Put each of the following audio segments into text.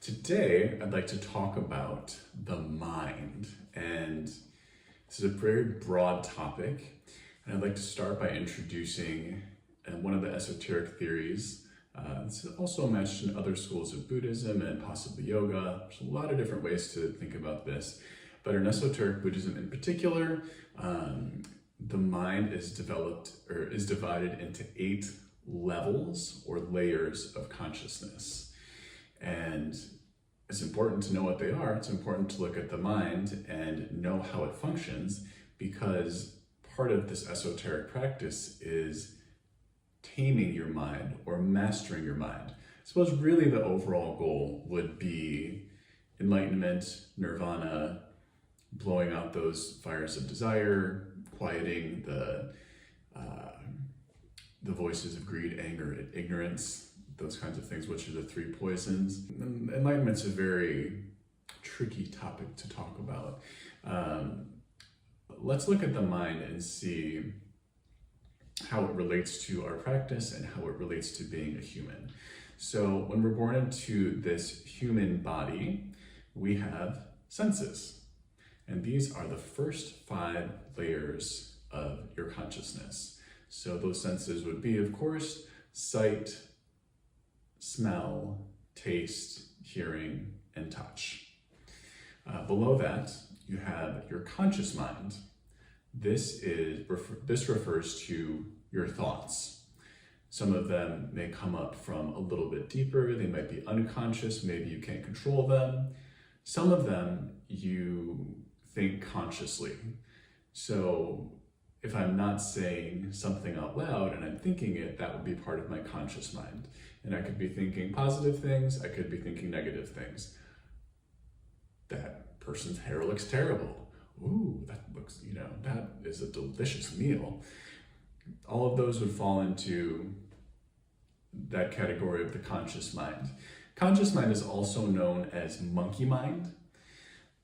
Today, I'd like to talk about the mind, and this is a very broad topic, and I'd like to start by introducing one of the esoteric theories. It's also mentioned in other schools of Buddhism and possibly yoga. There's a lot of different ways to think about this, but in esoteric Buddhism in particular, the mind is divided into 8 levels or layers of consciousness. And it's important to know what they are. It's important to look at the mind and know how it functions, because part of this esoteric practice is taming your mind or mastering your mind. I suppose really the overall goal would be enlightenment, nirvana, blowing out those fires of desire, quieting the voices of greed, anger, and ignorance, those kinds of things, which are the 3 poisons. Enlightenment's a very tricky topic to talk about. Let's look at the mind and see how it relates to our practice and how it relates to being a human. So when we're born into this human body, we have senses. And these are the first 5 layers of your consciousness. So those senses would be, of course, sight, smell, taste, hearing, and touch. Below that, you have your conscious mind. This refers to your thoughts. Some of them may come up from a little bit deeper. They might be unconscious. Maybe you can't control them. Some of them you think consciously. So if I'm not saying something out loud and I'm thinking it, that would be part of my conscious mind. And I could be thinking positive things, I could be thinking negative things. That person's hair looks terrible. Ooh, that looks, that is a delicious meal. All of those would fall into that category of the conscious mind. Conscious mind is also known as monkey mind.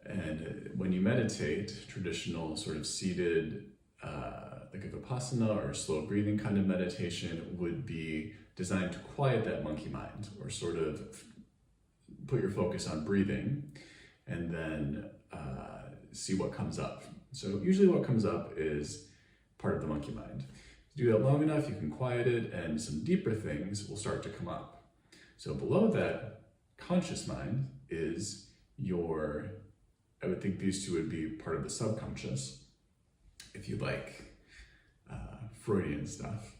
And when you meditate, traditional sort of seated, like a vipassana or slow breathing kind of meditation would be designed to quiet that monkey mind, or sort of put your focus on breathing and then see what comes up. So usually what comes up is part of the monkey mind. If you do that long enough, you can quiet it and some deeper things will start to come up. So below that conscious mind is I would think these 2 would be part of the subconscious, if you like Freudian stuff.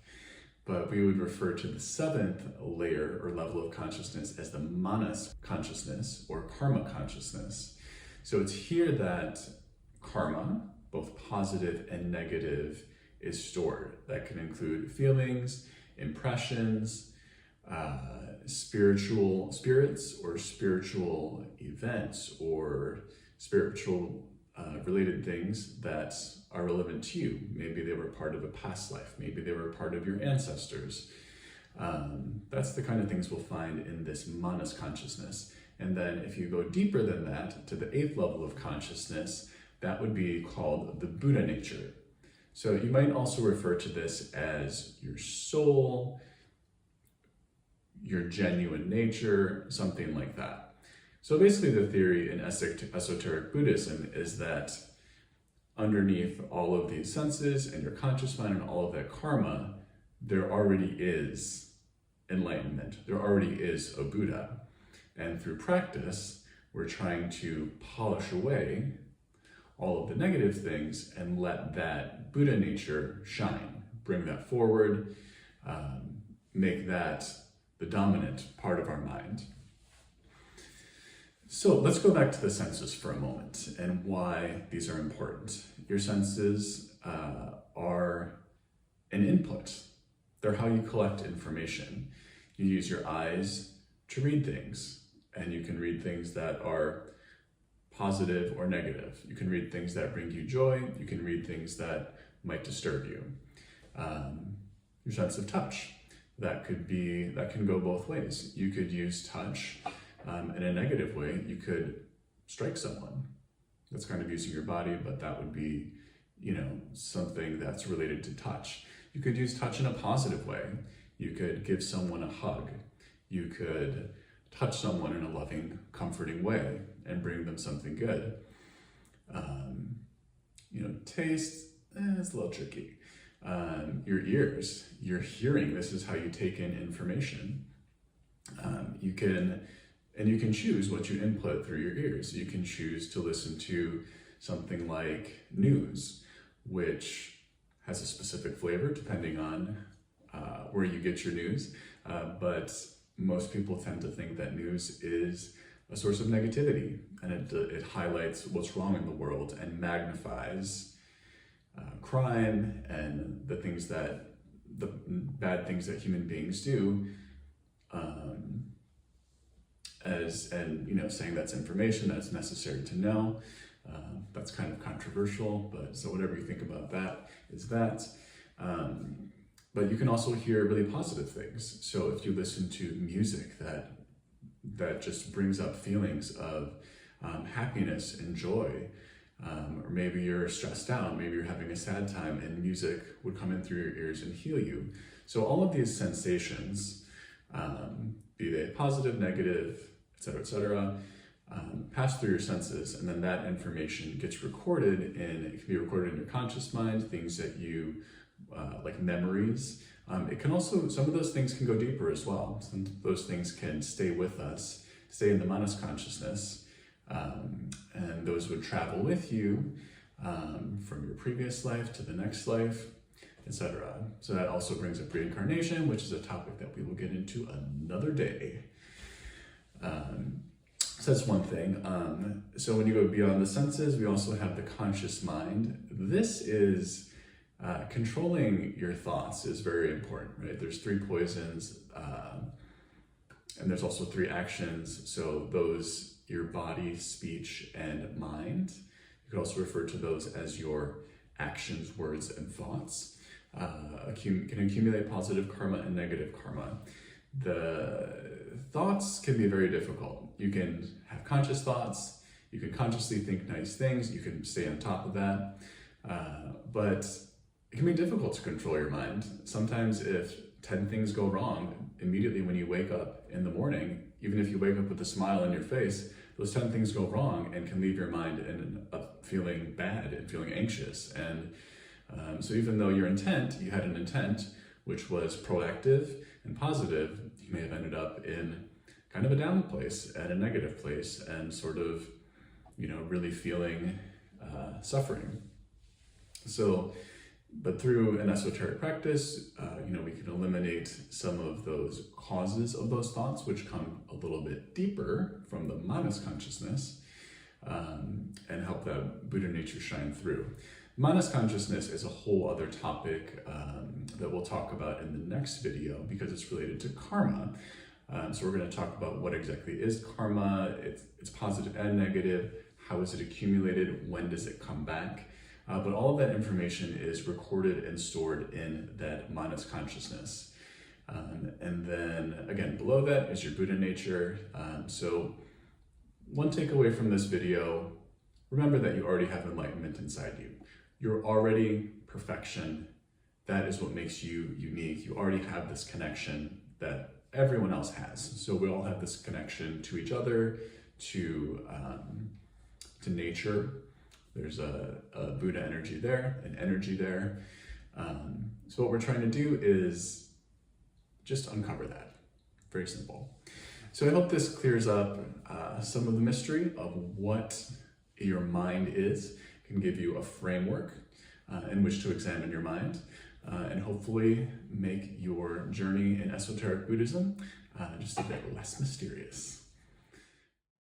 But we would refer to the 7th layer or level of consciousness as the manas consciousness or karma consciousness. So it's here that karma, both positive and negative, is stored. That can include feelings, impressions, spirits or spiritual events or spiritual related things that are relevant to you. Maybe they were part of a past life. Maybe they were part of your ancestors. That's the kind of things we'll find in this manas consciousness. And then if you go deeper than that to the 8th level of consciousness, that would be called the Buddha nature. So you might also refer to this as your soul, your genuine nature, something like that. So basically the theory in esoteric Buddhism is that underneath all of these senses and your conscious mind and all of that karma, there already is enlightenment. There already is a Buddha. And through practice, we're trying to polish away all of the negative things and let that Buddha nature shine, bring that forward, make that the dominant part of our mind. So let's go back to the senses for a moment and why these are important. Your senses are an input. They're how you collect information. You use your eyes to read things, and you can read things that are positive or negative. You can read things that bring you joy. You can read things that might disturb you. Your sense of touch, that can go both ways. You could use touch in a negative way. You could strike someone. That's kind of using your body, but that would be, something that's related to touch. You could use touch in a positive way. You could give someone a hug. You could touch someone in a loving, comforting way and bring them something good. Taste, it's a little tricky. Your ears, your hearing, this is how you take in information. You can choose what you input through your ears. You can choose to listen to something like news, which has a specific flavor depending on where you get your news. But most people tend to think that news is a source of negativity, and it highlights what's wrong in the world and magnifies crime and the bad things that human beings do, saying that's information that's necessary to know. That's kind of controversial, but so whatever you think about that is that. But you can also hear really positive things. So if you listen to music that just brings up feelings of happiness and joy, or maybe you're stressed out, maybe you're having a sad time, and music would come in through your ears and heal you. So all of these sensations, be they positive, negative, etc., pass through your senses, and then that information gets recorded it can be recorded in your conscious mind, things that you, like memories. It can also, some of those things can go deeper as well. Some of those things can stay with us, stay in the manas consciousness, and those would travel with you from your previous life to the next life, etc. So that also brings up reincarnation, which is a topic that we will get into another day. So that's one thing. So when you go beyond the senses, we also have the conscious mind. This is controlling your thoughts is very important, right? There's 3 poisons, and there's also 3 actions. So those, your body, speech, and mind. You could also refer to those as your actions, words, and thoughts. Can accumulate positive karma and negative karma. The thoughts can be very difficult. You can have conscious thoughts, you can consciously think nice things, you can stay on top of that, but it can be difficult to control your mind. Sometimes if 10 things go wrong, immediately when you wake up in the morning, even if you wake up with a smile on your face, those 10 things go wrong and can leave your mind feeling bad and feeling anxious. And so even though you had an intent, which was proactive and positive, you may have ended up in kind of a down place and a negative place and sort of, really feeling suffering. So, but through an esoteric practice, we can eliminate some of those causes of those thoughts, which come a little bit deeper from the manas consciousness, and help that Buddha nature shine through. Manas consciousness is a whole other topic that we'll talk about in the next video because it's related to karma. So we're going to talk about what exactly is karma, it's positive and negative, how is it accumulated, when does it come back? But all of that information is recorded and stored in that manas consciousness. And then again, below that is your Buddha nature. So one takeaway from this video, remember that you already have enlightenment inside you. You're already perfection. That is what makes you unique. You already have this connection that everyone else has. So we all have this connection to each other, to nature. There's a Buddha energy there, an energy there. So what we're trying to do is just uncover that. Very simple. So I hope this clears up some of the mystery of what your mind is, can give you a framework in which to examine your mind, and hopefully make your journey in esoteric Buddhism just a bit less mysterious.